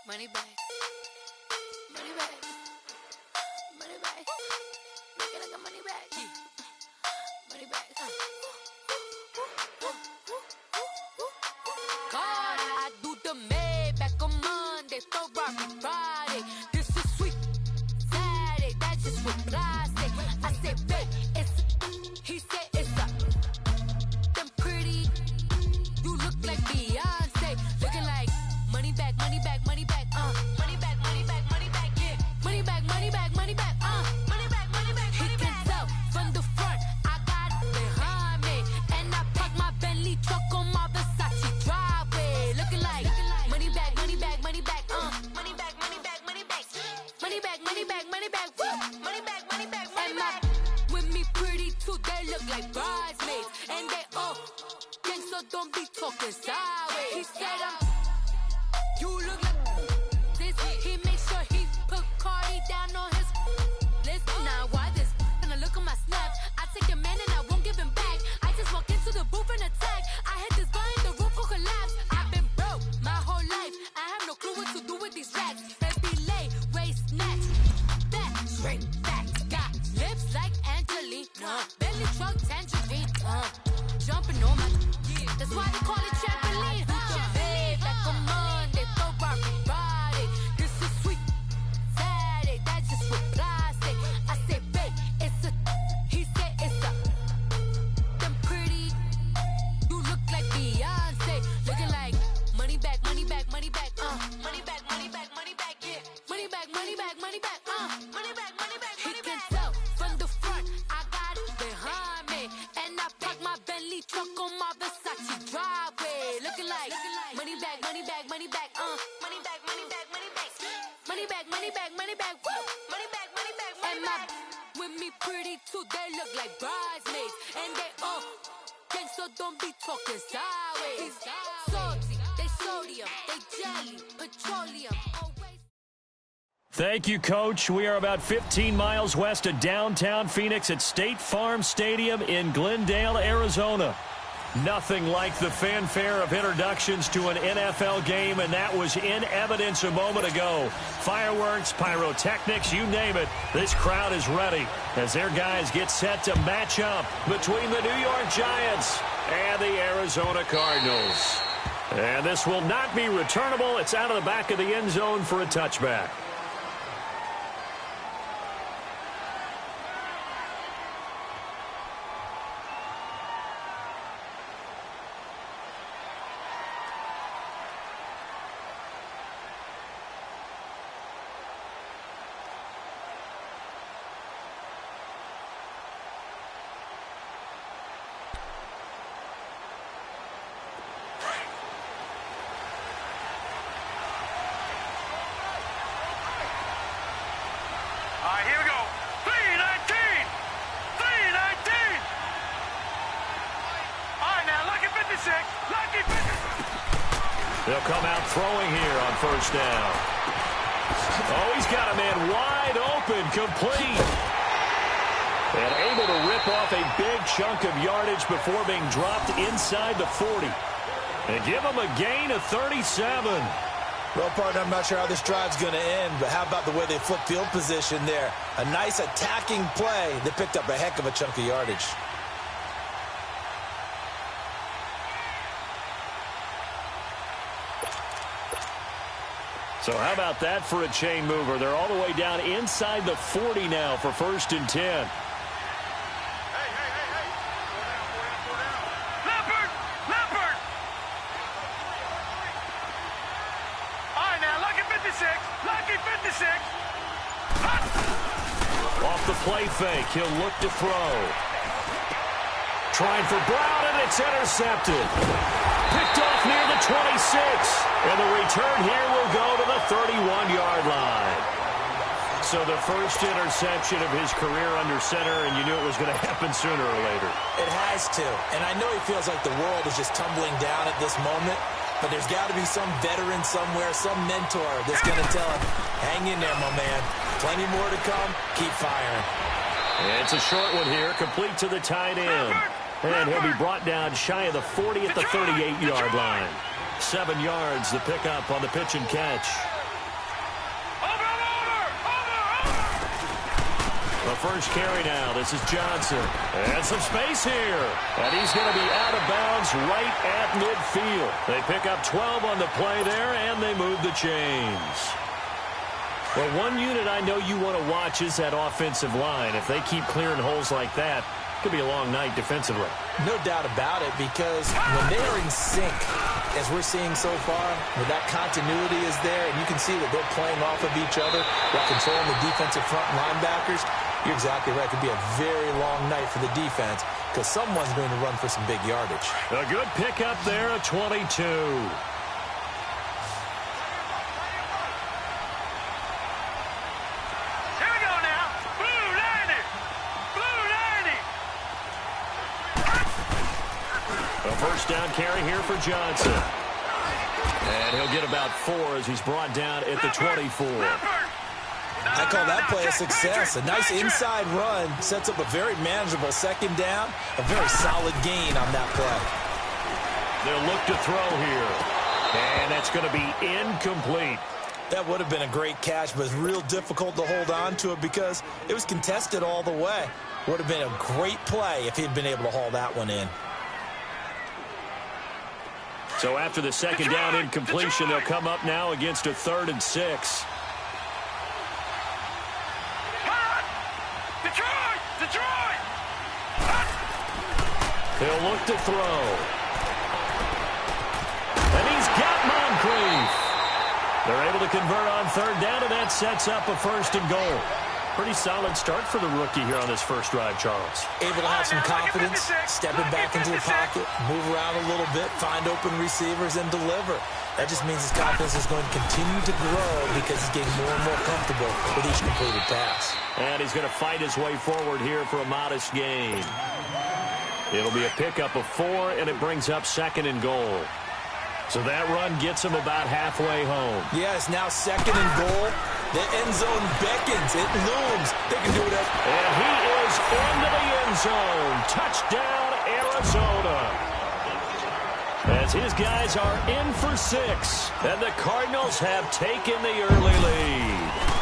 Money back. Money back. Money back. Make it like a money back. Money back. God, I do the Maybach on Monday, Ferrari Friday. This is sweet Saturday. That's just what I say. I say, babe, it's he said it's a them pretty. You look like Beyonce, looking like money back, money back, money back, money back, money back, money back, yeah, money back, money back, money back, money back, money back. He can tell from the front, I got it behind me, and I park my Bentley truck on my Versace driveway, looking like money back, money back, money back, money back, money back, money back, money back, money back, money back, money back, money back, money back. With me pretty too, they look like bridesmaids, and they all gang, so don't be talking sideways. He said you look like this. He make sure he put Cardi down on his list. Now why this? Gonna look at my snap. I take a man and I won't give him back. I just walk into the booth and attack. I hit this guy in the roof will collapse. I've been broke my whole life. I have no clue what to do with these racks. Baby lay, waist snatch, back, straight back. Got lips like Angelina, belly truck tangerine, jumping on my. That's why they call it trampoline. Babe, like a Monday, Ferrari Friday. This is sweet Saturday. That's just what I say. I say, babe, it's a. He said it's a. Them pretty. You look like Beyonce, looking like money back, money back, money back, money back, money back, money back, yeah, money back, money back, money back, money back, money back. He can tell from the front, I got it behind me, and I park my Bentley truck on my Versace driveway, looking like money back, money back, money back, money back, money back, money back, money back, money back, money back, money back, money back, money back. With me pretty too, they look like bridesmaids, and they all gang, so don't be talking sideways. Salty, they sodium, they jelly, petroleum. Always. Thank you, Coach. We are about 15 miles west of downtown Phoenix at State Farm Stadium in Glendale, Arizona. Nothing like the fanfare of introductions to an NFL game, and that was in evidence a moment ago. Fireworks, pyrotechnics, you name it. This crowd is ready as their guys get set to match up between the New York Giants and the Arizona Cardinals. And this will not be returnable. It's out of the back of the end zone for a touchback. Here we go. 319! 319! All right, now, lucky 56. Lucky 56. They'll come out throwing here on first down. Oh, he's got a man wide open, complete. And able to rip off a big chunk of yardage before being dropped inside the 40. And give him a gain of 37. Well, partner, I'm not sure how this drive's going to end, but how about the way they flipped field position there? A nice attacking play that picked up a heck of a chunk of yardage. So how about that for a chain mover? They're all the way down inside the 40 now for 1st and 10. Off the play fake, he'll look to throw. Trying for Brown, and it's intercepted. Picked off near the 26. And the return here will go to the 31-yard line. So the first interception of his career under center, and you knew it was going to happen sooner or later. It has to. And I know he feels like the world is just tumbling down at this moment. But there's got to be some veteran somewhere, some mentor that's going to tell him, hang in there, my man. Plenty more to come. Keep firing. And it's a short one here, complete to the tight end. And he'll be brought down shy of the 40 at the 38-yard line. 7 yards, the pickup on the pitch and catch. The first carry now. This is Johnson. And some space here. And he's going to be out of bounds right at midfield. They pick up 12 on the play there, and they move the chains. Well, one unit I know you want to watch is that offensive line. If they keep clearing holes like that, it could be a long night defensively. No doubt about it, because when they are in sync, as we're seeing so far, where that continuity is there, and you can see that they're playing off of each other while controlling the defensive front linebackers, you're exactly right. It could be a very long night for the defense because someone's going to run for some big yardage. A good pickup there, a 22. First down carry here for Johnson. And he'll get about 4 as he's brought down at the 24. I call that play a success. A nice inside run sets up a very manageable second down. A very solid gain on that play. They'll look to throw here. And that's going to be incomplete. That would have been a great catch, but it's real difficult to hold on to it because it was contested all the way. Would have been a great play if he'd been able to haul that one in. So after the second down incompletion, they'll come up now against a 3rd and 6. Detroit! He'll look to throw. And he's got Moncrief. They're able to convert on 3rd down, and that sets up a 1st and goal. Pretty solid start for the rookie here on this first drive, Charles. Able to have some confidence, stepping back into the pocket, move around a little bit, find open receivers, and deliver. That just means his confidence is going to continue to grow because he's getting more and more comfortable with each completed pass. And he's going to fight his way forward here for a modest gain. It'll be a pickup of 4, and it brings up 2nd and goal. So that run gets him about halfway home. Yeah, it's now 2nd and goal. The end zone beckons. It looms. They can do it. And he is into the end zone. Touchdown, Arizona. As his guys are in for 6. And the Cardinals have taken the early lead.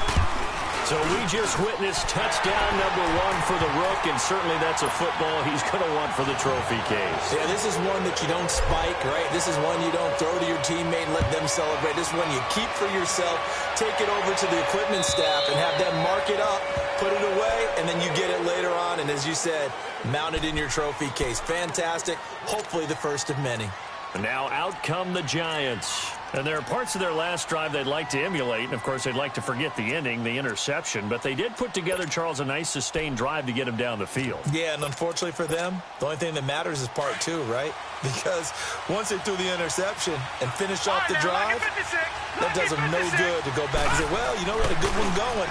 So we just witnessed touchdown number 1 for the Rook, and certainly that's a football he's going to want for the trophy case. Yeah, this is one that you don't spike, right? This is one you don't throw to your teammate and let them celebrate. This is one you keep for yourself, take it over to the equipment staff, and have them mark it up, put it away, and then you get it later on, and as you said, mount it in your trophy case. Fantastic. Hopefully the first of many. And now out come the Giants. And there are parts of their last drive they'd like to emulate. And, of course, they'd like to forget the ending, the interception. But they did put together, Charles, a nice sustained drive to get him down the field. Yeah, and unfortunately for them, the only thing that matters is part 2, right? Because once they threw the interception and finished off the drive, that does them no good to go back and say, well, you know what, a good one going.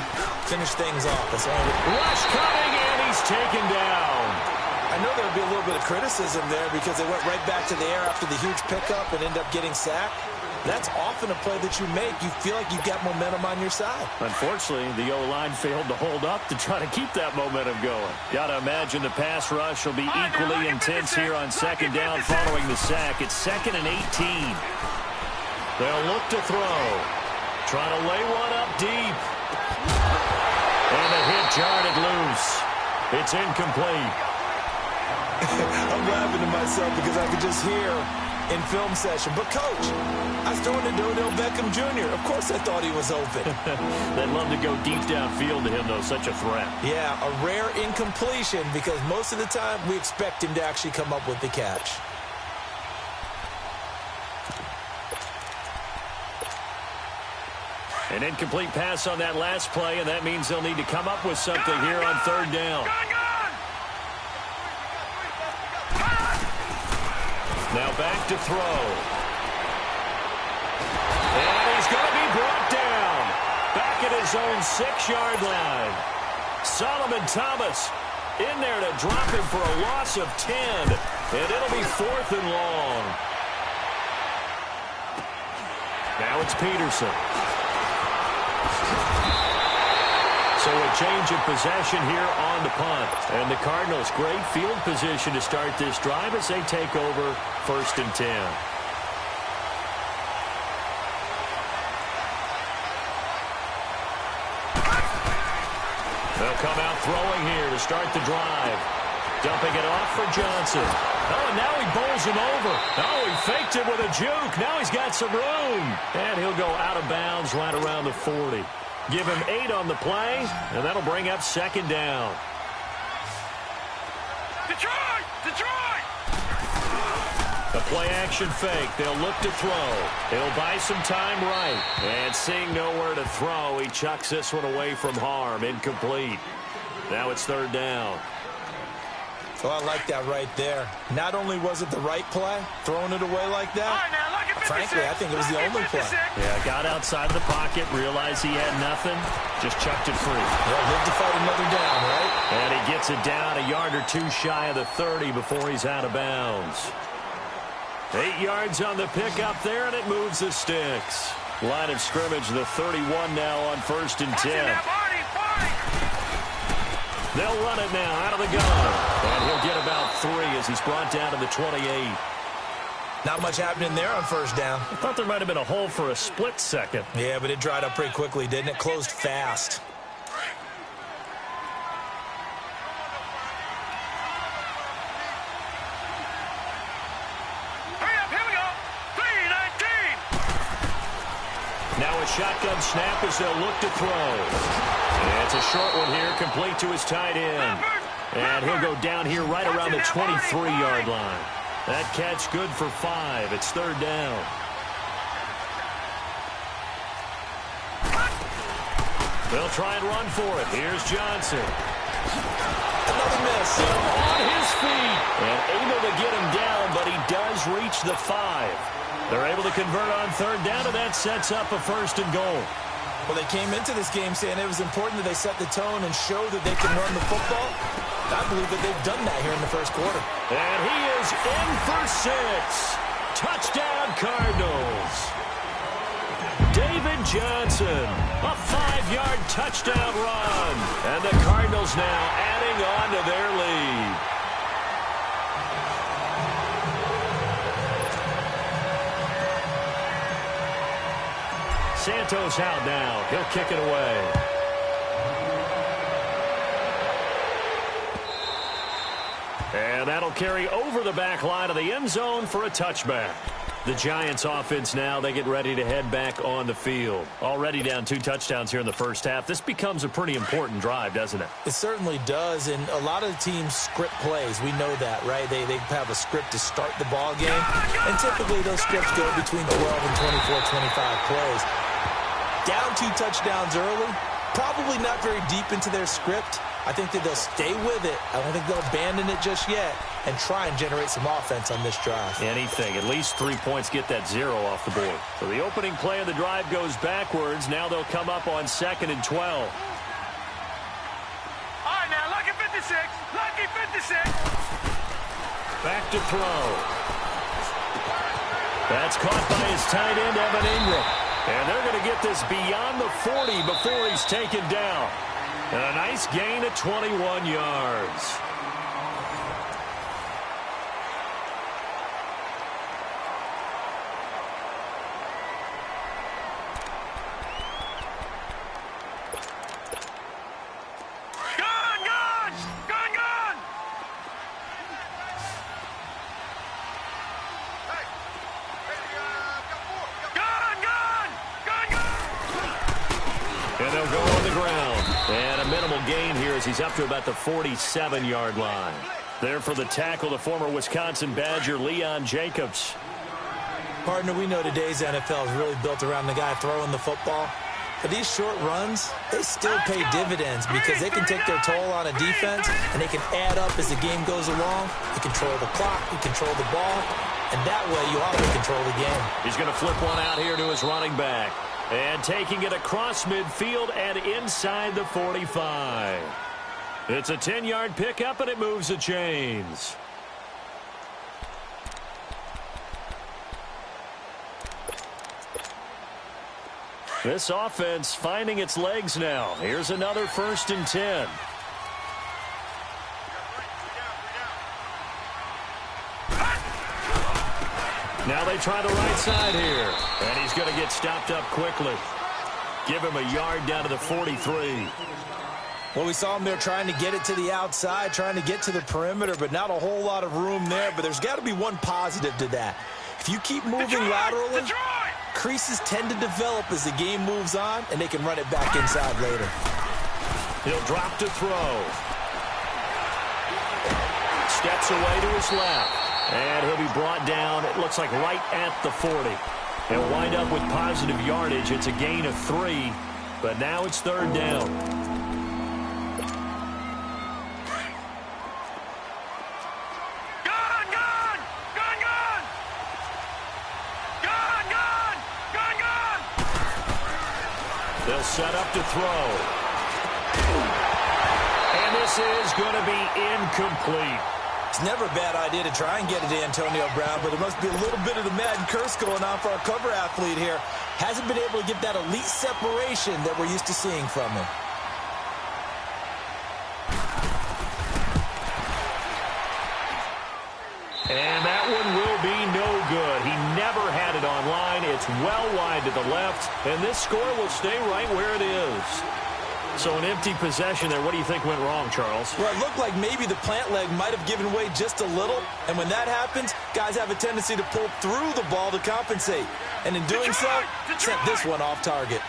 Finish things off. That's all. Rush coming, and he's taken down. I know there would be a little bit of criticism there because they went right back to the air after the huge pickup and ended up getting sacked. That's often a play that you make. You feel like you've got momentum on your side. Unfortunately, the O-line failed to hold up to try to keep that momentum going. Got to imagine the pass rush will be equally intense here on 2nd down following the sack. It's 2nd and 18. They'll look to throw. Trying to lay one up deep. And the hit jarred it loose. It's incomplete. I'm laughing to myself because I could just hear in film session. But, Coach, I was throwing to Odell Beckham Jr. Of course I thought he was open. They'd love to go deep downfield to him, though. Such a threat. Yeah, a rare incompletion because most of the time we expect him to actually come up with the catch. An incomplete pass on that last play, and that means they'll need to come up with something here on 3rd down. Now back to throw. And he's going to be brought down. Back at his own 6-yard line. Solomon Thomas in there to drop him for a loss of 10. And it'll be 4th and long. Now it's Peterson. So a change of possession here on the punt. And the Cardinals, great field position to start this drive as they take over 1st and 10. They'll They'll come out throwing here to start the drive. Dumping it off for Johnson. Oh, and now he bowls him over. Oh, he faked it with a juke. Now he's got some room. And he'll go out of bounds right around the 40. Give him 8 on the play, and that'll bring up second down. Detroit! Detroit! The play-action fake. They'll look to throw. He'll buy some time right. And seeing nowhere to throw, he chucks this one away from harm. Incomplete. Now it's third down. Well, I like that right there. Not only was it the right play, throwing it away like that, All right, now, look at 56. frankly, I think it was the only play. Yeah, got outside the pocket, realized he had nothing, just chucked it free. Yeah, live to fight another down, right? And he gets it down a yard or two shy of the 30 before he's out of bounds. 8 yards on the pickup there, and it moves the sticks. Line of scrimmage, the 31 now on 1st and 10. They'll run it now out of the gun. And he'll get about 3 as he's brought down to the 28. Not much happening there on first down. I thought there might have been a hole for a split second. Yeah, but it dried up pretty quickly, didn't it? Closed fast. Hurry up, here we go. 3-19. Now a shotgun snap as they'll look to throw. And it's a short one here, complete to his tight end. And he'll go down here right around the 23-yard line. That catch good for 5. It's third down. They'll try and run for it. Here's Johnson. Another miss. On his feet. And able to get him down, but he does reach the 5. They're able to convert on third down, and that sets up a 1st and goal. Well, they came into this game saying it was important that they set the tone and show that they can run the football. I believe that they've done that here in the first quarter. And he is in for 6. Touchdown, Cardinals. David Johnson, a 5-yard touchdown run. And the Cardinals now adding on to their lead. Santos out now. He'll kick it away. And that'll carry over the back line of the end zone for a touchback. The Giants offense now, they get ready to head back on the field. Already down 2 touchdowns here in the first half. This becomes a pretty important drive, doesn't it? It certainly does, and a lot of teams script plays. We know that, right? They have a script to start the ball game, and typically those scripts go between 12 and 24, 25 plays. Down 2 touchdowns early, probably not very deep into their script. I think that they'll stay with it. I don't think they'll abandon it just yet and try and generate some offense on this drive. Anything. At least 3 points, get that 0 off the board. So the opening play of the drive goes backwards. Now they'll come up on 2nd and 12. All right, now, lucky 56. Lucky 56. Back to throw. That's caught by his tight end, Evan Ingram. And they're going to get this beyond the 40 before he's taken down. And a nice gain of 21 yards. And they'll go on the ground. And a minimal gain here as he's up to about the 47-yard line. There for the tackle, the former Wisconsin Badger, Leon Jacobs. Partner, we know today's NFL is really built around the guy throwing the football. But these short runs, they still pay dividends because they can take their toll on a defense, and they can add up as the game goes along. You control the clock, you control the ball, and that way you also control the game. He's going to flip one out here to his running back. And taking it across midfield and inside the 45. It's a 10-yard pickup, and it moves the chains. This offense finding its legs now. Here's another 1st and 10. Now they try the right side here. And he's going to get stopped up quickly. Give him a yard down to the 43. Well, we saw him there trying to get it to the outside, trying to get to the perimeter, but not a whole lot of room there. But there's got to be one positive to that. If you keep moving laterally, creases tend to develop as the game moves on, and they can run it back inside later. He'll drop to throw. Steps away to his left. And he'll be brought down, it looks like right at the 40. He'll wind up with positive yardage. It's a gain of 3, but now it's third down. They'll set up to throw. And this is going to be incomplete. It's never a bad idea to try and get it to Antonio Brown, but there must be a little bit of the Madden curse going on for our cover athlete here. Hasn't been able to get that elite separation that we're used to seeing from him. And that one will be no good. He never had it online. It's well wide to the left, and this score will stay right where it is. So an empty possession there. What do you think went wrong, Charles? Well, it looked like maybe the plant leg might have given way just a little, and when that happens, guys have a tendency to pull through the ball to compensate. And in doing so, sent this one off target.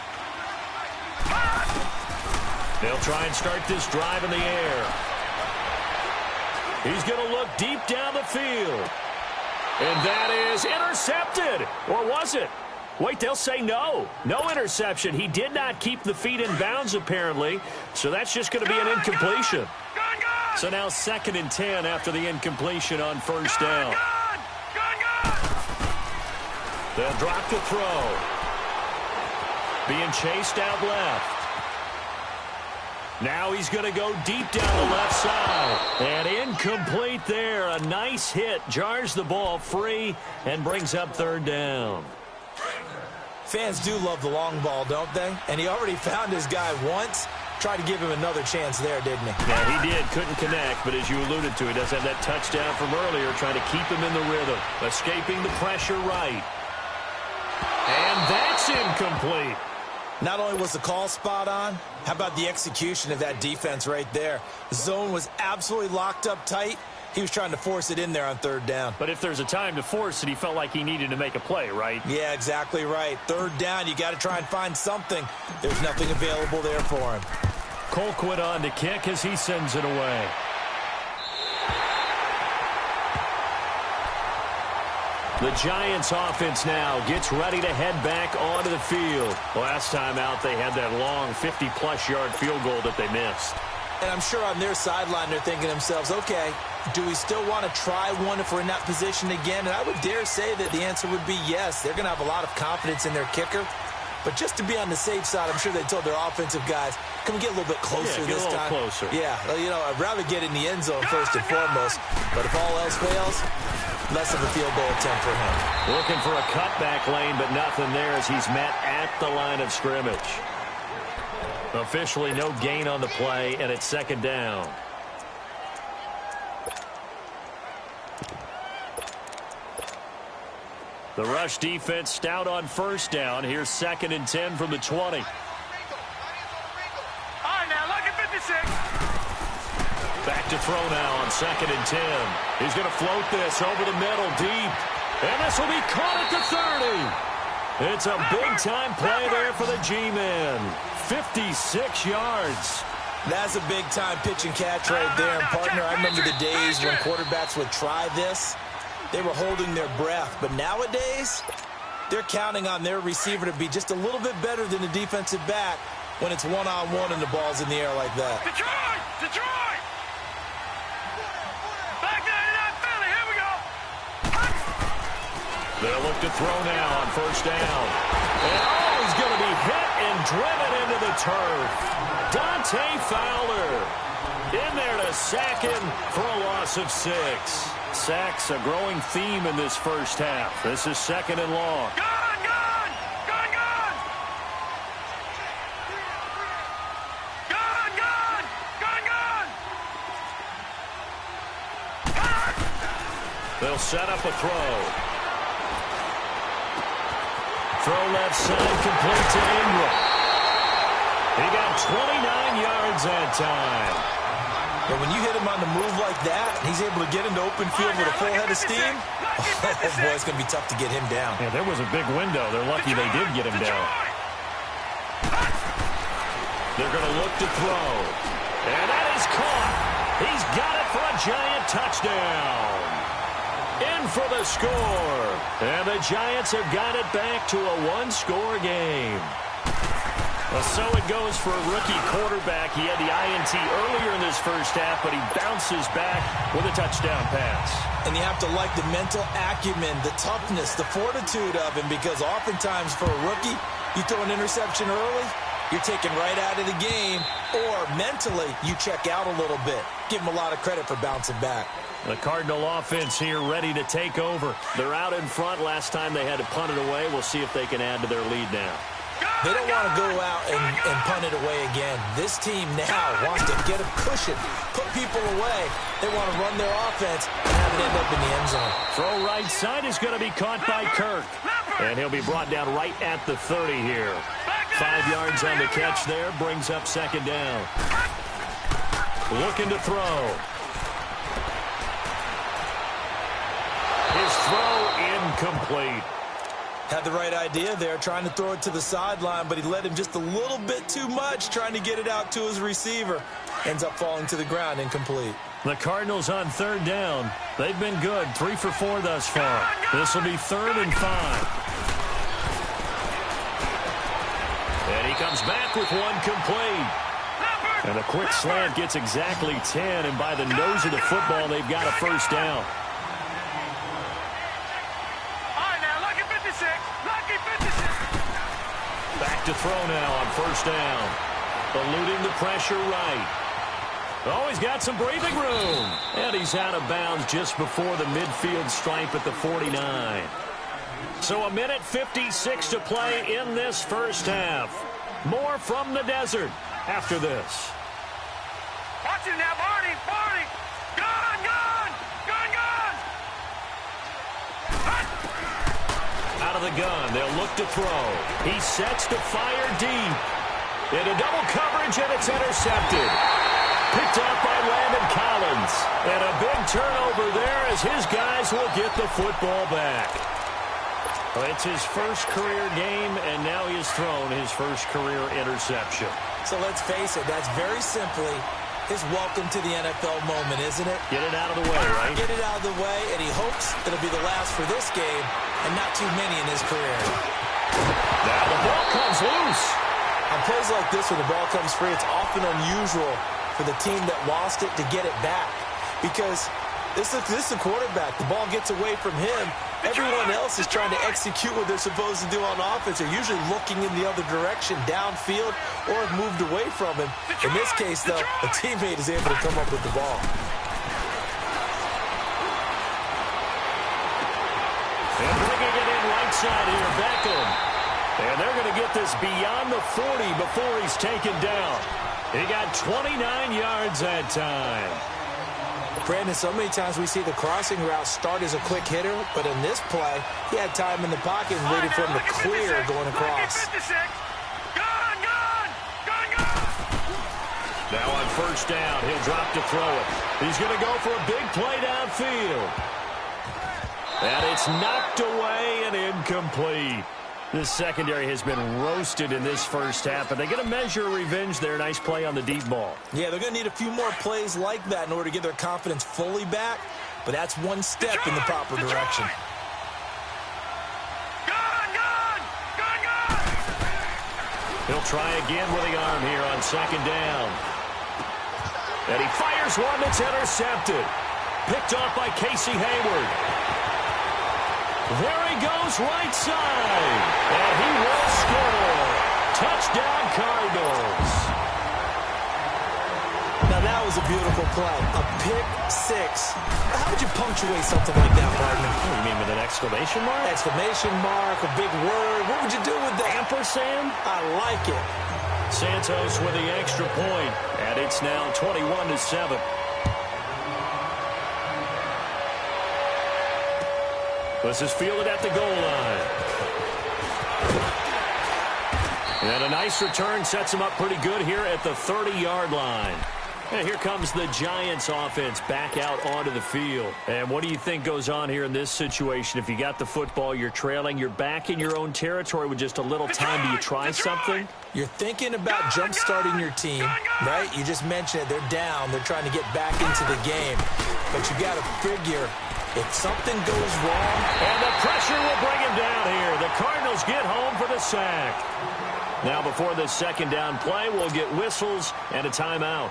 They'll try and start this drive in the air. He's going to look deep down the field. And that is intercepted. Or was it? Wait, they'll say no. No interception. He did not keep the feet in bounds, apparently. So that's just going to be an incompletion. So now 2nd and 10 after the incompletion on first down. They'll drop to throw. Being chased out left. Now he's going to go deep down the left side. And incomplete there. A nice hit. Jars the ball free and brings up third down. Fans do love the long ball, don't they? And he already found his guy once. Tried to give him another chance there, didn't he? Yeah, he did. Couldn't connect, but as you alluded to, he does have that touchdown from earlier, trying to keep him in the rhythm. Escaping the pressure right. And that's incomplete. Not only was the call spot on, how about the execution of that defense right there? The zone was absolutely locked up tight. He was trying to force it in there on third down. But if there's a time to force it, he felt like he needed to make a play, right? Yeah, exactly right. Third down, you got to try and find something. There's nothing available there for him. Colquitt on to kick as he sends it away. The Giants offense now gets ready to head back onto the field. Last time out, they had that long 50-plus yard field goal that they missed. And I'm sure on their sideline, they're thinking to themselves, okay, do we still want to try one if we're in that position again? And I would dare say that the answer would be yes. They're going to have a lot of confidence in their kicker. But just to be on the safe side, I'm sure they told their offensive guys, can we get a little bit closer this time? Closer. Yeah, you know, I'd rather get in the end zone first and foremost. But if all else fails, less of a field goal attempt for him. Looking for a cutback lane, but nothing there as he's met at the line of scrimmage. Officially no gain on the play, and it's second down. The rush defense stout on first down. Here's 2nd and 10 from the 20. All right, now, look at 56. Back to throw now on 2nd and 10. He's going to float this over the middle deep. And this will be caught at the 30. It's a big-time play there for the G-Men. 56 yards. That's a big-time pitch and catch right there. And, partner, I remember the days when quarterbacks would try this. They were holding their breath. But nowadays, they're counting on their receiver to be just a little bit better than the defensive back when it's one-on-one and the ball's in the air like that. Detroit! Detroit! Back down to that Philly. Here we go. They'll look to throw now on first down. And, he's going to be hit and driven into the turf. Dante Fowler in there to sack him for a loss of 6. Sacks a growing theme in this first half. This is 2nd and long. Gone, gone! Gone, gone! Gone, gone! Gone, gone! They'll set up a throw. Throw left side, complete to Ingram. He got 29 yards that time. And when you hit him on the move like that, he's able to get into open field with a full head of steam. Oh, boy, it's going to be tough to get him down. Yeah, there was a big window. They're lucky they did get him down. They're going to look to throw. And that is caught. He's got it for a giant touchdown. In for the score. And the Giants have got it back to a one-score game. Well, so it goes for a rookie quarterback. He had the INT earlier in this first half, but he bounces back with a touchdown pass. And you have to like the mental acumen, the toughness, the fortitude of him, because oftentimes for a rookie, you throw an interception early, you're taken right out of the game, or mentally, you check out a little bit. Give him a lot of credit for bouncing back. The Cardinal offense here ready to take over. They're out in front. Last time they had to punt it away. We'll see if they can add to their lead now. They don't want to go out and punt it away again. This team now wants to get a cushion, put people away. They want to run their offense and have it end up in the end zone. Throw right side is going to be caught by Kirk. And he'll be brought down right at the 30 here. 5 yards on the catch there. Brings up second down. Looking to throw. His throw incomplete. Had the right idea there, trying to throw it to the sideline, but he led him just a little bit too much, trying to get it out to his receiver. Ends up falling to the ground, incomplete. The Cardinals on third down. They've been good, 3 for 4 thus far. This will be 3rd and 5. And he comes back with one complete. And a quick slant gets exactly 10, and by the nose of the football, they've got a first down. Back to throw now on first down. Eluding the pressure right. Oh, he's got some breathing room. And he's out of bounds just before the midfield stripe at the 49. So a minute 56 to play in this first half. More from the desert after this. Watch it now, Barney. Gone. Out of the gun, they'll look to throw. He sets to fire deep. Into double coverage, and it's intercepted. Picked up by Landon Collins. And a big turnover there as his guys will get the football back. It's his first career game, and now he has thrown his first career interception. So let's face it, that's very simply his welcome to the NFL moment, isn't it? Get it out of the way, right? Get it out of the way, and he hopes it'll be the last for this game and not too many in his career. Now the ball comes loose. On plays like this where the ball comes free, it's often unusual for the team that lost it to get it back because this is a quarterback. The ball gets away from him. Everyone else is trying to execute what they're supposed to do on offense. They're usually looking in the other direction, downfield, or have moved away from him. In this case, though, a teammate is able to come up with the ball. And bringing it in right side here, Beckham. And they're going to get this beyond the 40 before he's taken down. He got 29 yards that time. Brandon, so many times we see the crossing route start as a quick hitter, but in this play, he had time in the pocket and waited for him to clear going across. Now on first down, he'll drop to throw it. He's going to go for a big play downfield. And it's knocked away and incomplete. This secondary has been roasted in this first half, but they're going to measure revenge there. Nice play on the deep ball. Yeah, they're going to need a few more plays like that in order to get their confidence fully back, but that's one step in the proper direction. He'll try again with the arm here on second down. And he fires one that's intercepted. Picked off by Casey Hayward. There he goes right side. And he will score. Touchdown Cardinals. Now that was a beautiful play. A pick six. How would you punctuate something like that, partner? You mean with an exclamation mark? Exclamation mark, a big word. What would you do with that? Ampersand? I like it. Santos with the extra point. And it's now 21-7. This is fielded at the goal line. And a nice return sets him up pretty good here at the 30-yard line. And here comes the Giants offense back out onto the field. And what do you think goes on here in this situation? If you got the football, you're trailing, you're back in your own territory with just a little time. Do you try something? You're thinking about jump-starting your team, right? You just mentioned it. They're down. They're trying to get back into the game. But you got to figure if something goes wrong. And the pressure will bring him down here. The Cardinals get home for the sack. Now before this second down play, we'll get whistles and a timeout,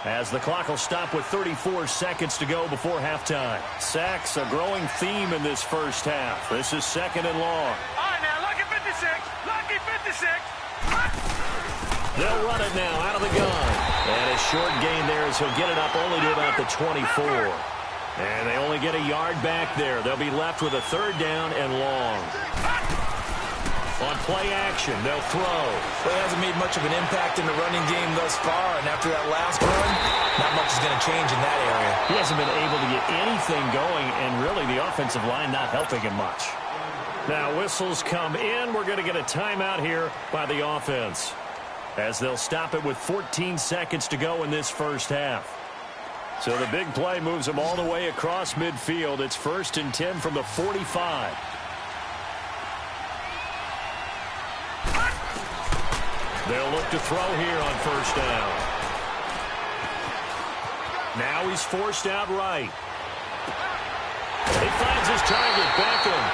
as the clock will stop with 34 seconds to go before halftime. Sacks, a growing theme in this first half. This is second and long. All right, now, lucky 56. Lucky 56. They'll run it now out of the gun. And a short gain there as he'll get it up only to about the 24. And they only get a yard back there. They'll be left with a third down and long. On play action, they'll throw. Well, he hasn't made much of an impact in the running game thus far, and after that last run, not much is going to change in that area. He hasn't been able to get anything going, and really the offensive line not helping him much. Now whistles come in. We're going to get a timeout here by the offense, as they'll stop it with 14 seconds to go in this first half. So the big play moves them all the way across midfield. It's 1st and 10 from the 45. They'll look to throw here on first down. Now he's forced out right. He finds his target, Beckham.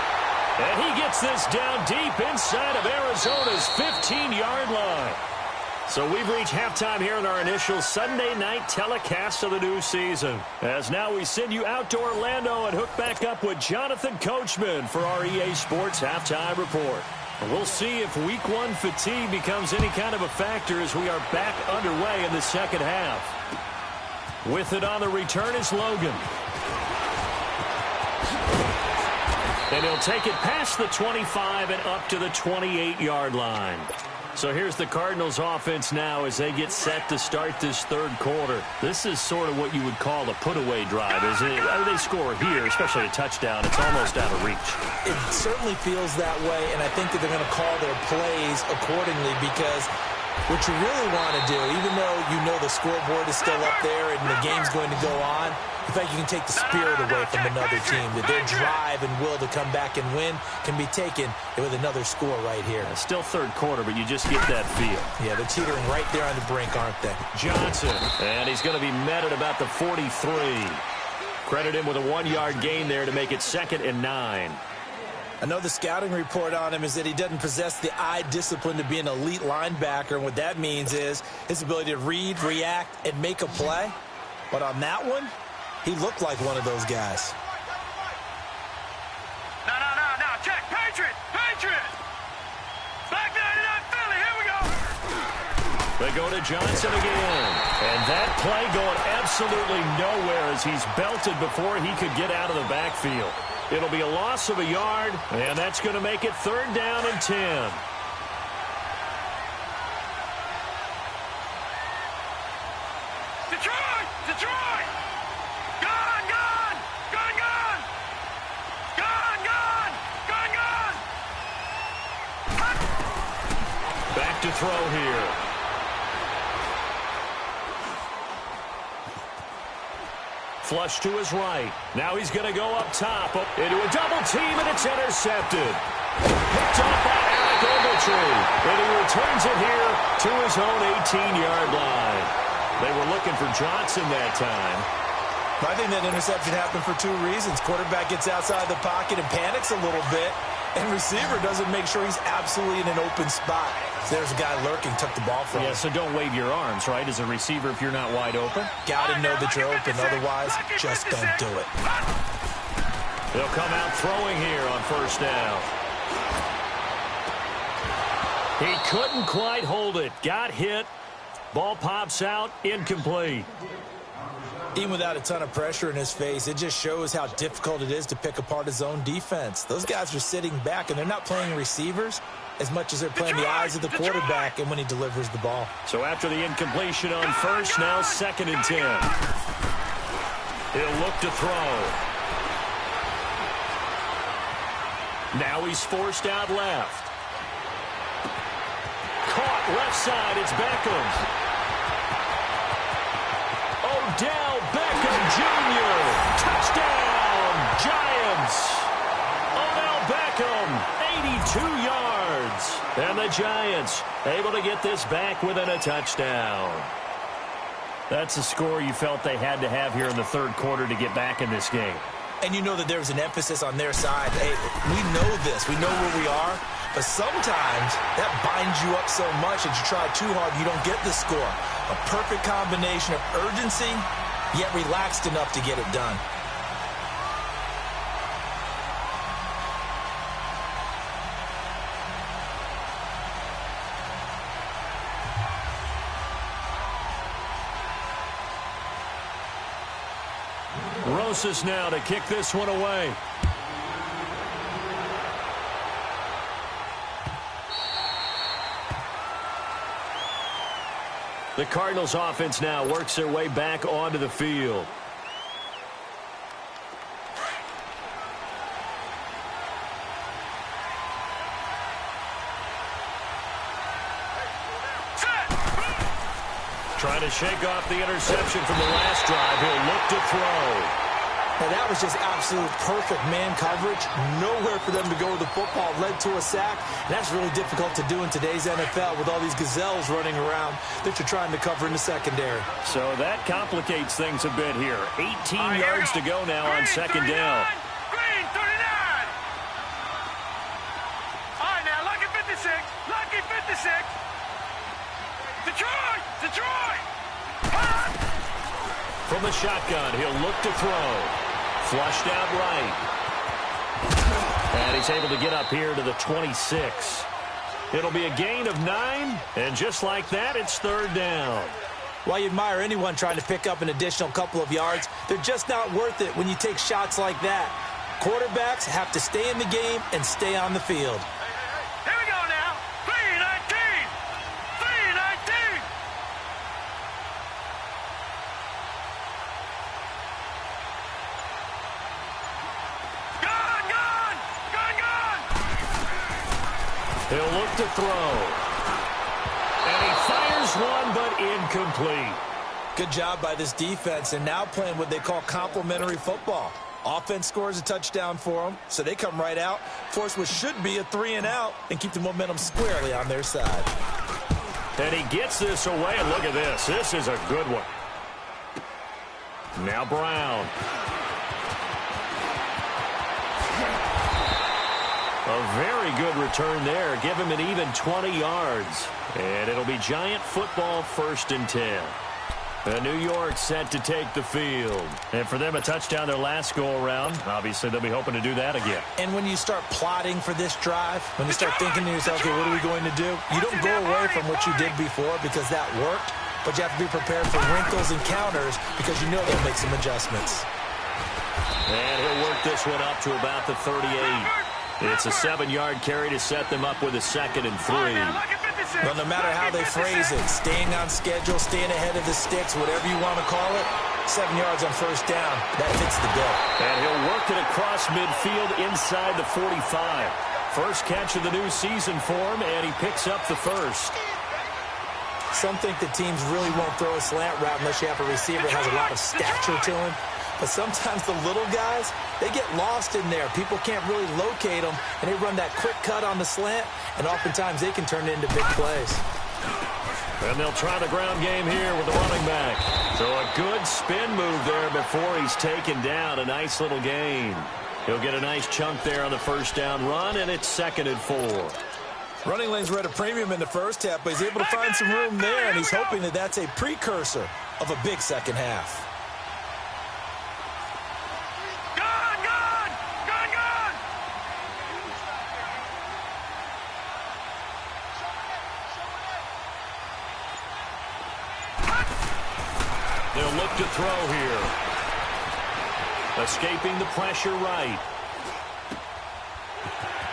And he gets this down deep inside of Arizona's 15-yard line. So we've reached halftime here in our initial Sunday night telecast of the new season. As now we send you out to Orlando and hook back up with Jonathan Coachman for our EA Sports Halftime Report. We'll see if Week 1 fatigue becomes any kind of a factor as we are back underway in the second half. With it on the return is Logan. And he'll take it past the 25 and up to the 28-yard line. So here's the Cardinals offense now as they get set to start this third quarter. This is sort of what you would call a put-away drive. They score here, especially a touchdown. It's almost out of reach. It certainly feels that way, and I think that they're going to call their plays accordingly, because what you really want to do, even though you know the scoreboard is still up there and the game's going to go on, in fact, you can take the spirit away from another team, that their drive and will to come back and win can be taken with another score right here. Still third quarter, but you just get that feel. Yeah, they're teetering right there on the brink, aren't they? Johnson, and he's going to be met at about the 43. Credit him with a 1-yard gain there to make it 2nd and 9. I know the scouting report on him is that he doesn't possess the eye discipline to be an elite linebacker, and what that means is his ability to read, react, and make a play. But on that one, he looked like one of those guys. No. Check. Patriot. Back 99 Philly. Here we go. They go to Johnson again. And that play going absolutely nowhere as he's belted before he could get out of the backfield. It'll be a loss of a yard, and that's going to make it 3rd down and 10. Detroit! Gone! Back to throw here. Flush to his right. Now he's going to go up top into a double team, and it's intercepted. Picked off by Eric Ogletree. And he returns it here to his own 18-yard line. They were looking for Johnson that time. I think that interception happened for 2 reasons. Quarterback gets outside the pocket and panics a little bit, and receiver doesn't make sure he's absolutely in an open spot. So there's a guy lurking, took the ball from him. Yeah, so don't wave your arms, right, as a receiver if you're not wide open. Got to know that you're open, otherwise just don't do it. They'll come out throwing here on first down. He couldn't quite hold it. Got hit. Ball pops out, incomplete. Even without a ton of pressure in his face, it just shows how difficult it is to pick apart his own defense. Those guys are sitting back, and they're not playing receivers as much as they're playing the eyes of the quarterback and when he delivers the ball. So after the incompletion on first, now 2nd and 10. He'll look to throw. Now he's forced out left. Caught side. It's Beckham. Odell Beckham Jr. Touchdown, Giants. Odell Beckham, 82 yards. And the Giants able to get this back within a touchdown. That's a score you felt they had to have here in the third quarter to get back in this game. And you know that there was an emphasis on their side. Hey, we know this. We know where we are. But sometimes that binds you up so much that you try too hard, you don't get the score. A perfect combination of urgency, yet relaxed enough to get it done. Rosas now to kick this one away. The Cardinals offense now works their way back onto the field. Trying to shake off the interception from the last drive. He'll look to throw. Now that was just absolute perfect man coverage. Nowhere for them to go with the football. Led to a sack. And that's really difficult to do in today's NFL with all these gazelles running around that you're trying to cover in the secondary. So that complicates things a bit here. 18 yards to go now on second down. Green, 39. All right, now, lucky 56. Lucky 56. Detroit! Detroit! From the shotgun, he'll look to throw. Flushed out right. And he's able to get up here to the 26. It'll be a gain of 9, and just like that, it's third down. While you admire anyone trying to pick up an additional couple of yards, they're just not worth it when you take shots like that. Quarterbacks have to stay in the game and stay on the field. Here we go now. 3-19. 3-19. He'll look to throw. And he fires one, but incomplete. Good job by this defense, and now playing what they call complementary football. Offense scores a touchdown for them, so they come right out, force what should be a 3-and-out, and keep the momentum squarely on their side. And he gets this away, and look at this. This is a good one. Now Brown. A very good return there. Give him an even 20 yards. And it'll be Giant football, 1st and 10. And New York set to take the field. And for them, a touchdown their last go-around. Obviously, they'll be hoping to do that again. And when you start plotting for this drive, when you start thinking to yourself, okay, what are we going to do? You don't go away from what you did before because that worked, but you have to be prepared for wrinkles and counters because you know they'll make some adjustments. And he'll work this one up to about the 38. It's a 7-yard carry to set them up with a 2nd and 3. Well, no matter how they phrase it, staying on schedule, staying ahead of the sticks, whatever you want to call it, 7 yards on 1st down, that fits the bill. And he'll work it across midfield inside the 45. First catch of the new season for him, and he picks up the 1st. Some think that teams really won't throw a slant route unless you have a receiver that has a lot of stature to him. But sometimes the little guys, they get lost in there. People can't really locate them, and they run that quick cut on the slant, and oftentimes they can turn it into big plays. And they'll try the ground game here with the running back. So a good spin move there before he's taken down. A nice little gain. He'll get a nice chunk there on the 1st down run, and it's 2nd and 4. Running lanes were at a premium in the first half, but he's able to find some room there, and he's hoping that that's a precursor of a big second half. They'll look to throw here. Escaping the pressure right.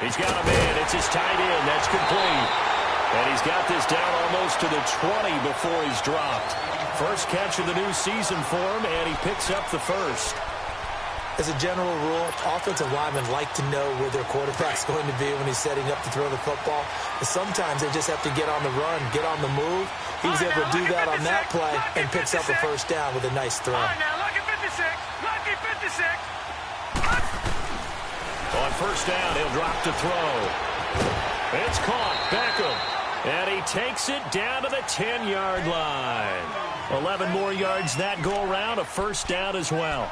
He's got a man. It's his tight end. That's complete. And he's got this down almost to the 20 before he's dropped. First catch of the new season for him, and he picks up the 1st. As a general rule, offensive linemen like to know where their quarterback's going to be when he's setting up to throw the football. But sometimes they just have to get on the run, get on the move. He was able to do that on that play and picks up a first down with a nice throw. Now, lucky 56. Lucky 56. On first down, he'll drop to throw. It's caught. Beckham. And he takes it down to the 10-yard line. 11 more yards that go around, a first down as well.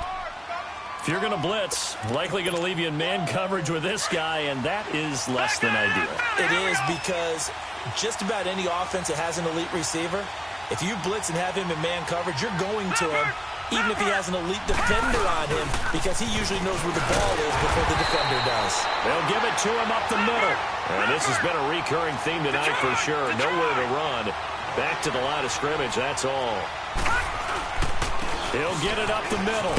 If you're going to blitz, likely going to leave you in man coverage with this guy, and that is less than ideal. It is, because just about any offense that has an elite receiver, if you blitz and have him in man coverage, you're going to him, even if he has an elite defender on him, because he usually knows where the ball is before the defender does. They'll give it to him up the middle. And this has been a recurring theme tonight for sure. Nowhere to run. Back to the line of scrimmage, that's all. He'll get it up the middle.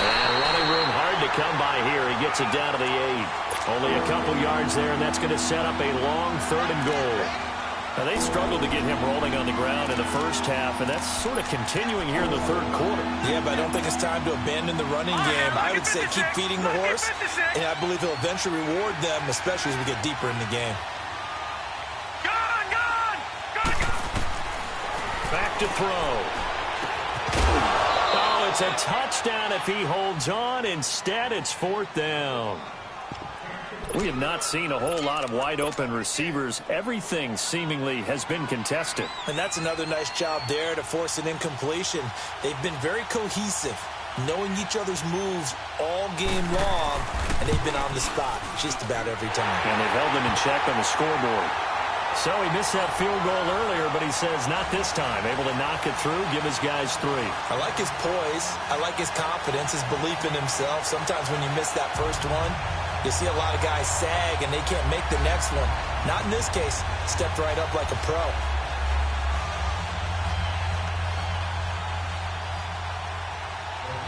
And running room hard to come by here. He gets it down to the 8. Only a couple yards there, and that's going to set up a long 3rd and goal. Now, they struggled to get him rolling on the ground in the first half, and that's sort of continuing here in the 3rd quarter. Yeah, but I don't think it's time to abandon the running game. I would say keep feeding the horse, and I believe he'll eventually reward them, especially as we get deeper in the game. Back to throw. Oh, it's a touchdown if he holds on. Instead, it's 4th down. We have not seen a whole lot of wide-open receivers. Everything seemingly has been contested. And that's another nice job there to force an incompletion. They've been very cohesive, knowing each other's moves all game long, and they've been on the spot just about every time. And they've held them in check on the scoreboard. So he missed that field goal earlier, but he says not this time. Able to knock it through, give his guys 3. I like his poise. I like his confidence, his belief in himself. Sometimes when you miss that first one, you see a lot of guys sag and they can't make the next one. Not in this case. Stepped right up like a pro.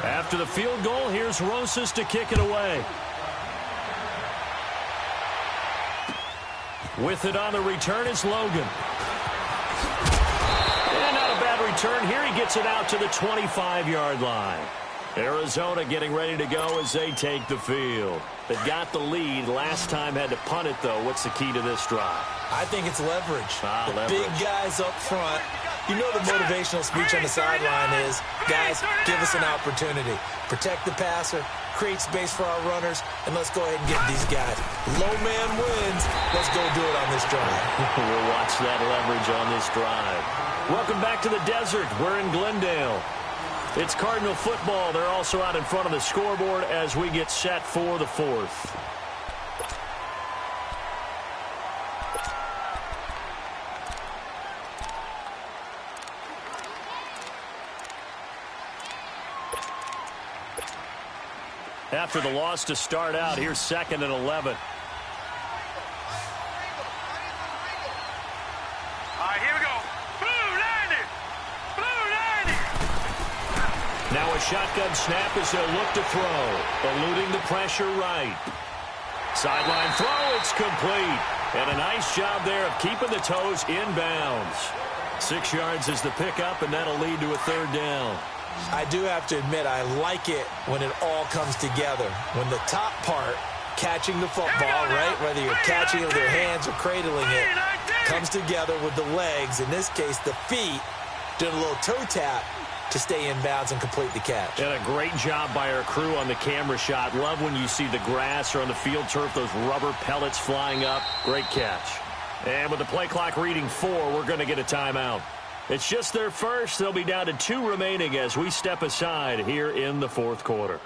After the field goal, here's Rosas to kick it away. With it on the return is Logan. And not a bad return here. He gets it out to the 25-yard line. Arizona getting ready to go as they take the field. They got the lead. Last time had to punt it, though. What's the key to this drive? I think it's leverage. Leverage. Big guys up front. You know the motivational speech on the sideline is, guys, give us an opportunity. Protect the passer, create space for our runners, and let's go ahead and get these guys. Low man wins. Let's go do it on this drive. We'll watch that leverage on this drive. Welcome back to the desert. We're in Glendale. It's Cardinal football. They're also out in front of the scoreboard as we get set for the 4th. After the loss to start out, here's 2nd and 11. All right, here we go. Blue 90. Blue 90. Now a shotgun snap as they'll look to throw. Eluding the pressure right. Sideline throw, it's complete. And a nice job there of keeping the toes inbounds. 6 yards is the pickup, and that'll lead to a 3rd down. I do have to admit, I like it when it all comes together. When the top part, catching the football, right, whether you're catching it with your hands or cradling it, comes together with the legs, in this case the feet, doing a little toe tap to stay in bounds and complete the catch. And a great job by our crew on the camera shot. Love when you see the grass or on the field turf, those rubber pellets flying up. Great catch. And with the play clock reading 4, we're going to get a timeout. It's just their first. They'll be down to 2 remaining as we step aside here in the 4th quarter.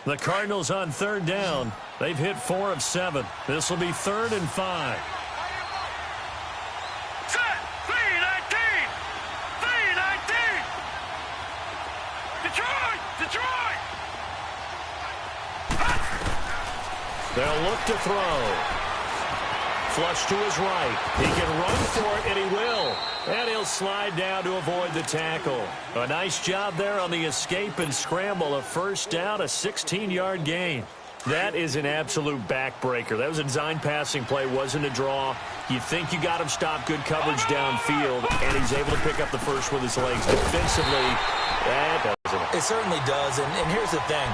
The Cardinals on 3rd down. They've hit 4 of 7. This will be 3rd and 5. Set. 319. 319. Detroit. Detroit. They'll look to throw. Flush to his right. He can run for it, and he will. And he'll slide down to avoid the tackle. A nice job there on the escape and scramble. A first down, a 16-yard gain. That is an absolute backbreaker. That was a design passing play, wasn't a draw. You think you got him stopped, good coverage downfield, and he's able to pick up the first with his legs. Defensively, that doesn't. It certainly does, and here's the thing.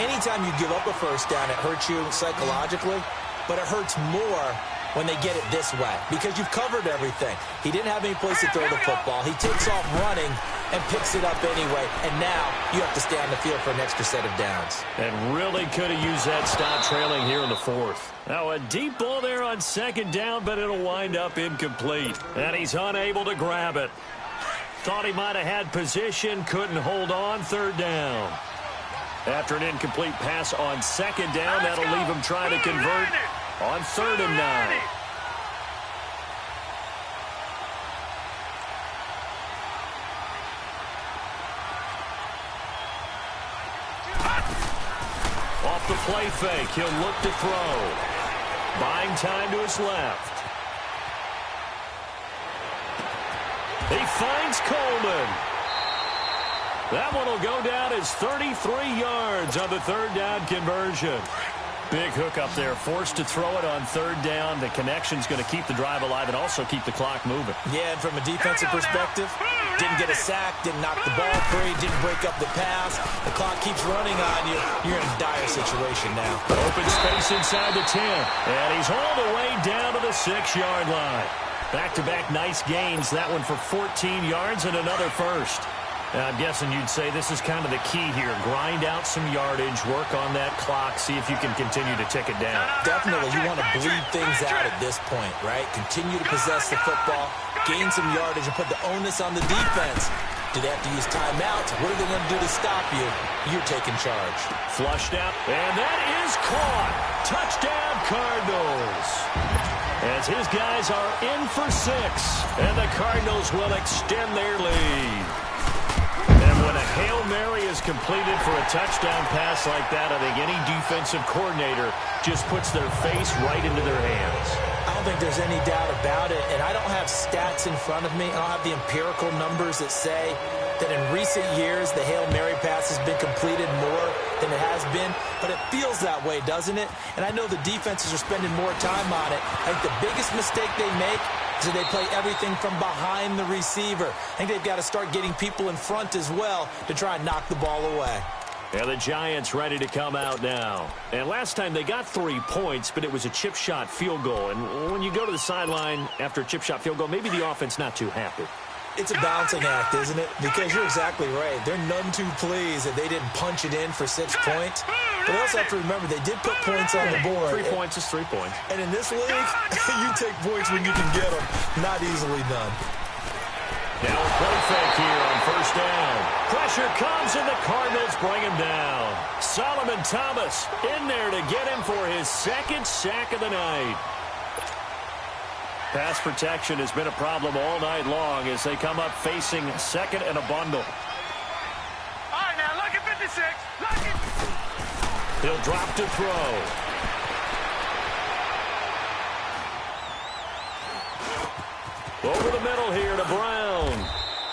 Anytime you give up a first down, it hurts you psychologically, but it hurts more when they get it this way because you've covered everything. He didn't have any place to throw the football. He takes off running and picks it up anyway, and now you have to stay on the field for an extra set of downs. And really could have used that stop trailing here in the fourth. Now a deep ball there on second down, but it'll wind up incomplete. And he's unable to grab it. Thought he might have had position, couldn't hold on, third down. After an incomplete pass on second down, that'll leave him trying to convert on 3rd and 9. Off the play fake, he'll look to throw. Buying time to his left. He finds Coleman. That one will go down as 33 yards on the 3rd down conversion. Big hook up there, forced to throw it on 3rd down. The connection's going to keep the drive alive and also keep the clock moving. Yeah, and from a defensive perspective, didn't get a sack, didn't knock the ball free, didn't break up the pass. The clock keeps running on you. You're in a dire situation now. Open space inside the 10. And he's all the way down to the 6-yard line. Back-to-back nice gains. That one for 14 yards and another first. I'm guessing you'd say this is kind of the key here. Grind out some yardage, work on that clock, see if you can continue to tick it down. Definitely, you want to bleed things out at this point, right? Continue to possess the football, gain some yardage, and put the onus on the defense. Do they have to use timeouts? What are they going to do to stop you? You're taking charge. Flushed out, and that is caught. Touchdown, Cardinals. As his guys are in for 6, and the Cardinals will extend their lead. And when a Hail Mary is completed for a touchdown pass like that, I think any defensive coordinator just puts their face right into their hands. I don't think there's any doubt about it, and I don't have stats in front of me. I don't have the empirical numbers that say that in recent years the Hail Mary pass has been completed more than it has been, but it feels that way, doesn't it? And I know the defenses are spending more time on it. I think the biggest mistake they make is that they play everything from behind the receiver. I think they've got to start getting people in front as well to try and knock the ball away. Yeah, the Giants ready to come out now. And last time they got 3 points, but it was a chip shot field goal. And when you go to the sideline after a chip shot field goal, maybe the offense not too happy. It's a balancing act, isn't it? Because you're exactly right. They're none too pleased that they didn't punch it in for 6 points. But they also have to remember they did put points on the board. 3 points is 3 points. And in this league, you take points when you can get them. Not easily done. Now a play fake here on 1st down. Pressure comes and the Cardinals bring him down. Solomon Thomas in there to get him for his 2nd sack of the night. Pass protection has been a problem all night long as they come up facing 2nd and a bundle. All right, now look at 56. Look at... He'll drop to throw. Over the middle here to Brown.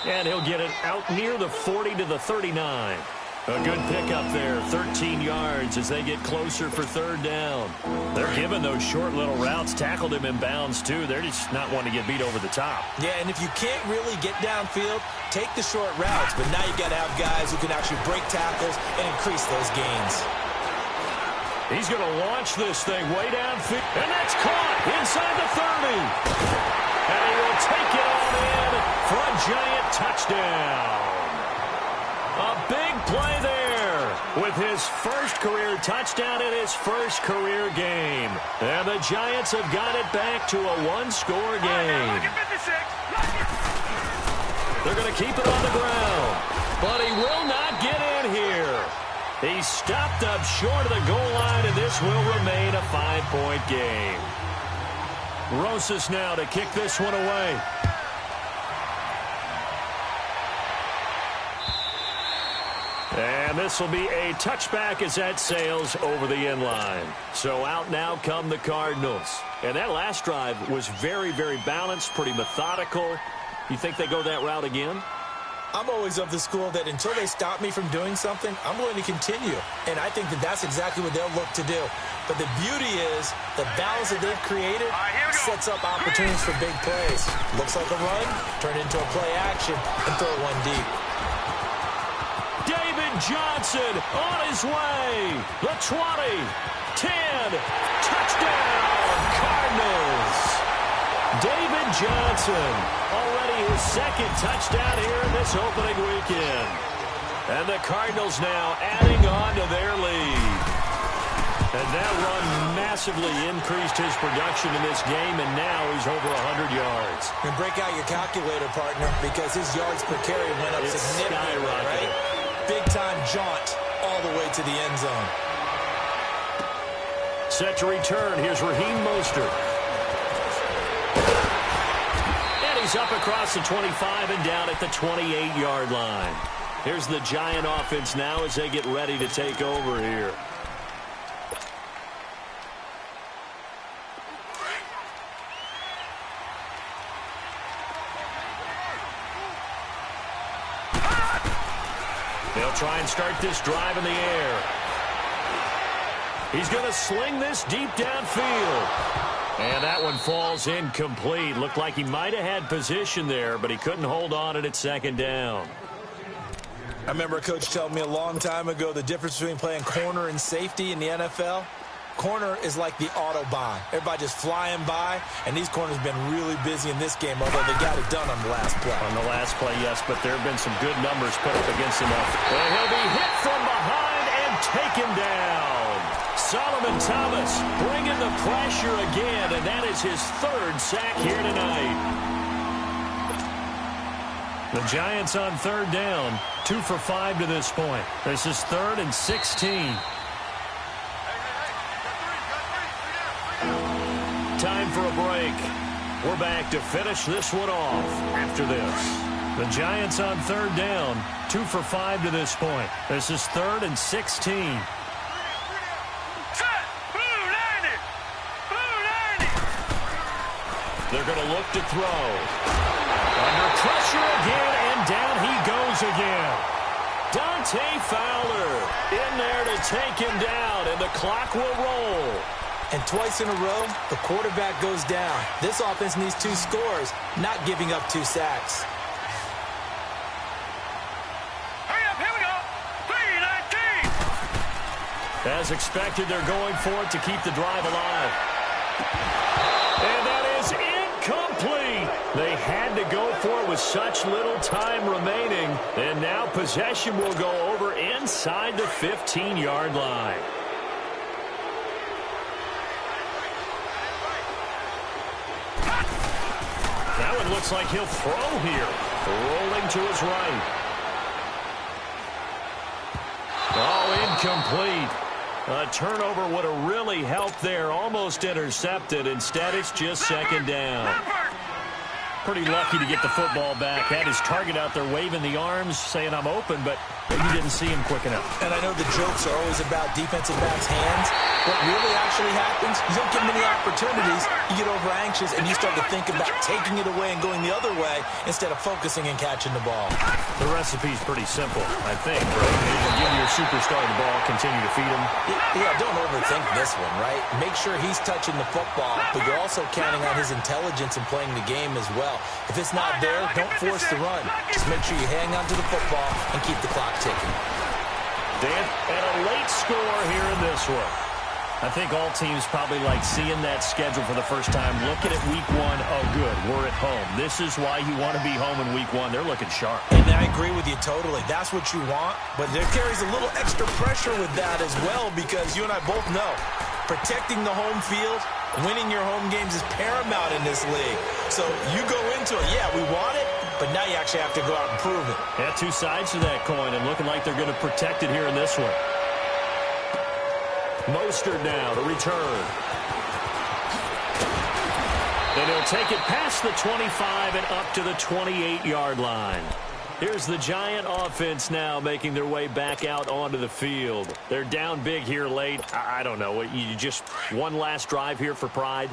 And he'll get it out near the 40 to the 39. A good pickup there, 13 yards as they get closer for 3rd down. They're giving those short little routes, tackled him in bounds too. They're just not wanting to get beat over the top. Yeah, and if you can't really get downfield, take the short routes. But now you got to have guys who can actually break tackles and increase those gains. He's going to launch this thing way downfield. And that's caught inside the 30. And he will take it on in for a giant touchdown. A big play there with his first career touchdown in his first career game. And the Giants have got it back to a 1-score game. They're going to keep it on the ground. But he will not get in here. He stopped up short of the goal line, and this will remain a 5-point game. Rosas now to kick this one away. And this will be a touchback as that sails over the end line. So out now come the Cardinals. And that last drive was very, very balanced, pretty methodical. You think they go that route again? I'm always of the school that until they stop me from doing something, I'm going to continue. And I think that that's exactly what they'll look to do. But the beauty is the balance that they've created sets up opportunities for big plays. Looks like a run, turn into a play action, and throw one deep. David Johnson on his way. The 20, 10, touchdown, Cardinals. David Johnson, already his second touchdown here in this opening weekend. And the Cardinals now adding on to their lead. And that run massively increased his production in this game, and now he's over 100 yards. And break out your calculator, partner, because his yards per carry went up significantly, right? Big-time jaunt all the way to the end zone. Set to return. Here's Raheem Mostert. He's up across the 25 and down at the 28-yard line. Here's the Giant offense now as they get ready to take over here. They'll try and start this drive in the air. He's going to sling this deep downfield. And that one falls incomplete. Looked like he might have had position there, but he couldn't hold on at second down. I remember a coach telling me a long time ago the difference between playing corner and safety in the NFL. Corner is like the Autobahn. Everybody just flying by, and these corners have been really busy in this game, although they got it done on the last play. On the last play, yes, but there have been some good numbers put up against him. And he'll be hit from behind and taken down. Solomon Thomas bringing the pressure again, and that is his third sack here tonight. The Giants on third down, 2 for 5 to this point. This is 3rd and 16. Time for a break. We're back to finish this one off after this. The Giants on third down, 2 for 5 to this point. This is 3rd and 16. They're going to look to throw. Under pressure again, and down he goes again. Dante Fowler in there to take him down, and the clock will roll. And twice in a row, the quarterback goes down. This offense needs 2 scores, not giving up 2 sacks. Hurry up, here we go. 3-19. As expected, they're going for it to keep the drive alive. And that is incomplete. They had to go for it with such little time remaining. And now possession will go over inside the 15-yard line. That one looks like he'll throw here. Rolling to his right. Oh, incomplete. A turnover would have really helped there. Almost intercepted. Instead, it's just second down. Pretty lucky to get the football back. Had his target out there waving the arms, saying I'm open, but maybe didn't see him quick enough. And I know the jokes are always about defensive backs' hands. What really actually happens, you don't get many opportunities. You get over anxious, and you start to think about taking it away and going the other way instead of focusing and catching the ball. The recipe's pretty simple, I think, right? Give your superstar the ball, continue to feed him. Yeah, don't overthink this one, right? Make sure he's touching the football, but you're also counting on his intelligence and playing the game as well. If it's not there, don't force the run. Just make sure you hang on to the football and keep the clock ticking. Dan, and a late score here in this one. I think all teams probably like seeing that schedule for the first time. Looking at week 1, oh good, we're at home. This is why you want to be home in week 1. They're looking sharp. And I agree with you totally. That's what you want, but there carries a little extra pressure with that as well, because you and I both know protecting the home field, winning your home games is paramount in this league. So you go into it, yeah, we want it, but now you actually have to go out and prove it. Yeah, 2 sides to that coin, and looking like they're going to protect it here in this one. Mostert now to return. And he'll take it past the 25 and up to the 28-yard line. Here's the Giant offense now making their way back out onto the field. They're down big here late. I don't know. You just one last drive here for pride?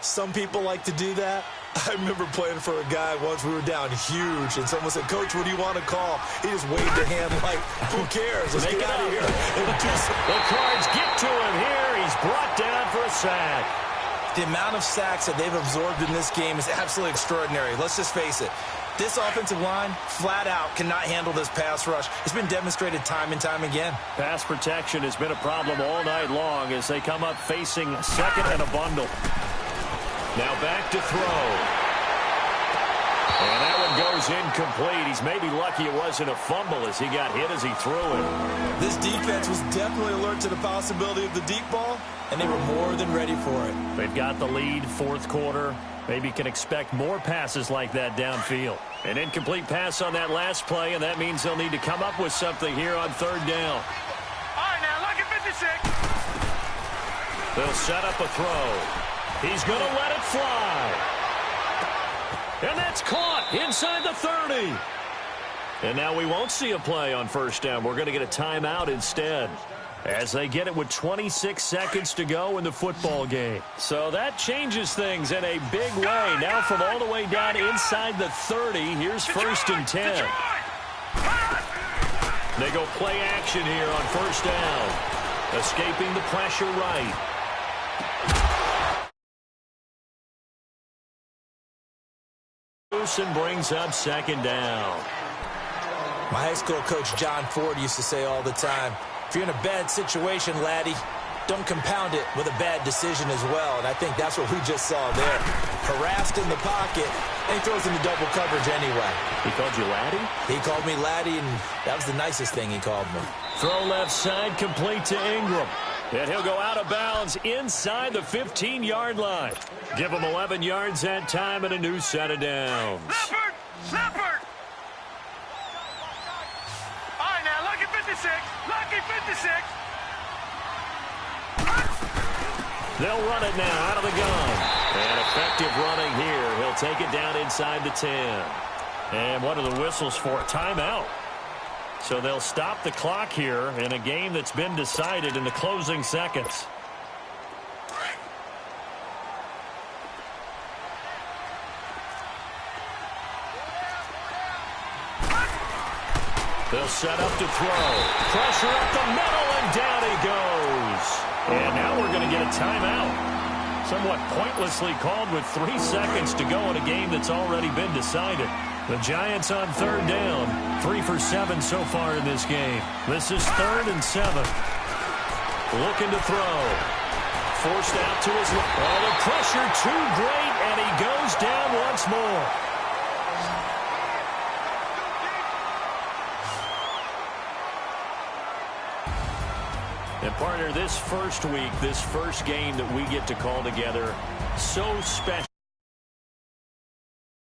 Some people like to do that. I remember playing for a guy once. We were down huge, and someone said, "Coach, what do you want to call?" He just waved a hand like, "Who cares? Let's get out of here." The Cards get to him here. He's brought down for a sack. The amount of sacks that they've absorbed in this game is absolutely extraordinary. Let's just face it. This offensive line, flat out, cannot handle this pass rush. It's been demonstrated time and time again. Pass protection has been a problem all night long as they come up facing second and a bundle. Now back to throw. And that one goes incomplete. He's maybe lucky it wasn't a fumble as he got hit as he threw it. This defense was definitely alert to the possibility of the deep ball, and they were more than ready for it. They've got the lead, fourth quarter. Maybe can expect more passes like that downfield. An incomplete pass on that last play, and that means they'll need to come up with something here on third down. All right, now, look at 56. They'll set up a throw. He's going to let it fly. And that's caught inside the 30. And now we won't see a play on first down. We're going to get a timeout instead, as they get it with 26 seconds to go in the football game. So that changes things in a big way. Now from all the way down inside the 30, here's first and 10. They go play action here on first down. Escaping the pressure right. And brings up second down. My high school coach, John Ford, used to say all the time, if you're in a bad situation, laddie, don't compound it with a bad decision as well. And I think that's what we just saw there. Harassed in the pocket, and he throws into double coverage anyway. He called you laddie? He called me laddie, and that was the nicest thing he called me. Throw left side, complete to Ingram. And he'll go out of bounds inside the 15-yard line. Give him 11 yards that time and a new set of downs. Leopard! Leopard! All right, now, lucky 56. Lucky 56. They'll run it now out of the gun. And effective running here. He'll take it down inside the 10. And what are the whistles for? Timeout. So they'll stop the clock here in a game that's been decided in the closing seconds. They'll set up to throw. Pressure up the middle, and down he goes. And now we're going to get a timeout. Somewhat pointlessly called with 3 seconds to go in a game that's already been decided. The Giants on third down. 3 for 7 so far in this game. This is 3rd and 7. Looking to throw. Forced out to his left. Oh, the pressure too great, and he goes down once more. And partner, this first week, this first game that we get to call together, so special.